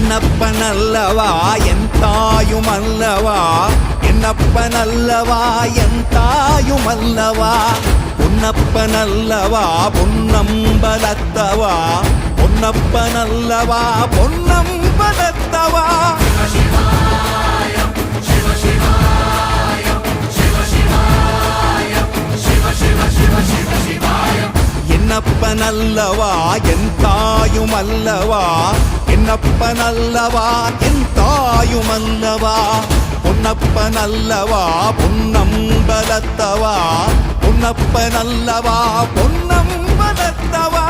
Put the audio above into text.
என்னப்பனல்லவா என் தாயுமல்லவா என்னப்பனல்லவா என் தாயுமல்லவா பொன்னப்பனல்லவா பொன்னம்பலத்தவா பொன்னப்பனல்லவா பொன்னம்பலத்தவா என்னப்பனல்லவா என் தாயுமல்லவா என்னப்பனல்லவா என் தாயுமல்லவா பொன்னப்பனல்லவா பொன்னம்பலத்தவா பொன்னப்பனல்லவா பொன்னம்பலத்தவா